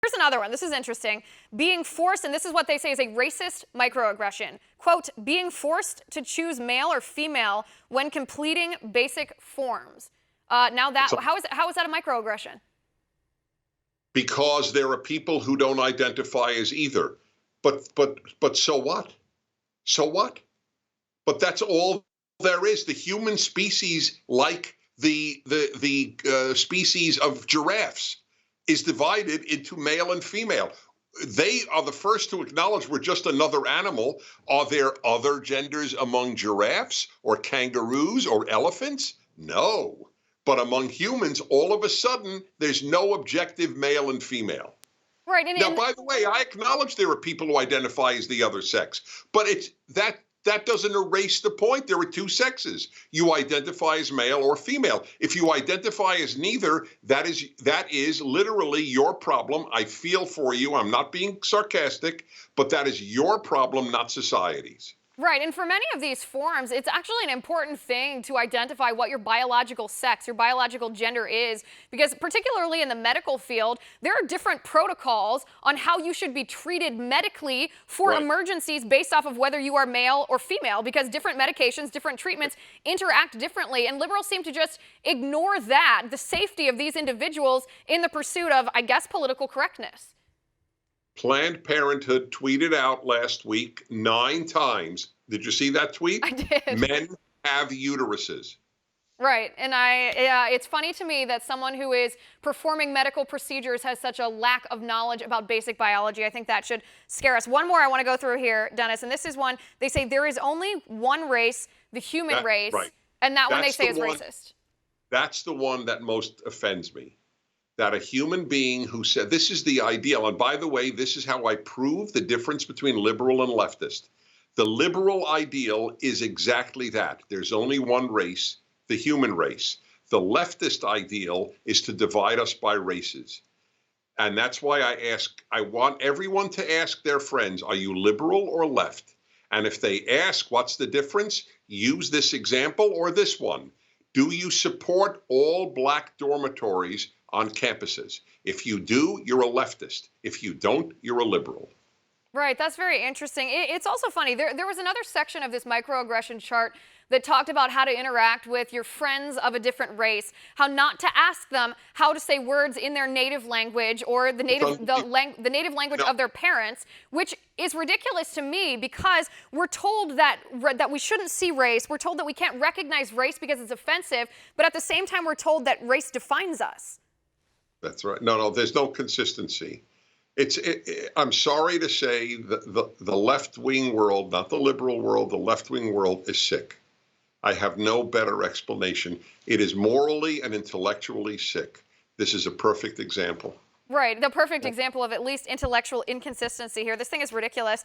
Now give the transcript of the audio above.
Here's another one. This is interesting. Being forced, and this is what they say is a racist microaggression. Quote, being forced to choose male or female when completing basic forms. Now that, how is that a microaggression? Because there are people who don't identify as either. But so what? So what? But that's all there is. The human species, like the species of giraffes, is divided into male and female. They are the first to acknowledge we're just another animal. Are there other genders among giraffes or kangaroos or elephants? No. But among humans, all of a sudden, there's no objective male and female. Right. Now, by the way, I acknowledge there are people who identify as the other sex, but it's that doesn't erase the point. There are two sexes. You identify as male or female. If you identify as neither, that is literally your problem. I feel for you. I'm not being sarcastic, but that is your problem, not society's. Right, and for many of these forms, it's actually an important thing to identify what your biological sex, your biological gender is, because particularly in the medical field, there are different protocols on how you should be treated medically for emergencies based off of whether you are male or female, because different medications, different treatments interact differently, and liberals seem to just ignore that, the safety of these individuals in the pursuit of, I guess, political correctness. Planned Parenthood tweeted out last week 9 times. Did you see that tweet? I did. Men have uteruses. Right, and it's funny to me that someone who is performing medical procedures has such a lack of knowledge about basic biology. I think that should scare us. One more I want to go through here, Dennis, and this is one, they say there is only one race, the human race, and that one they say is racist. That's the one that most offends me. That a human being who said, this is the ideal, and by the way, this is how I prove the difference between liberal and leftist. The liberal ideal is exactly that. There's only one race, the human race. The leftist ideal is to divide us by races. And that's why I want everyone to ask their friends, are you liberal or left? And if they ask, what's the difference? Use this example or this one. Do you support all black dormitories on campuses? If you do, you're a leftist. If you don't, you're a liberal. Right, that's very interesting. It's also funny, there was another section of this microaggression chart that talked about how to interact with your friends of a different race, how not to ask them how to say words in their native language or the native language of their parents, which is ridiculous to me because we're told that we shouldn't see race, we're told that we can't recognize race because it's offensive, but at the same time we're told that race defines us. That's right. No, there's no consistency. I'm sorry to say the left-wing world, not the liberal world, the left-wing world is sick. I have no better explanation. It is morally and intellectually sick. This is a perfect example. Right, the perfect example of at least intellectual inconsistency here. This thing is ridiculous.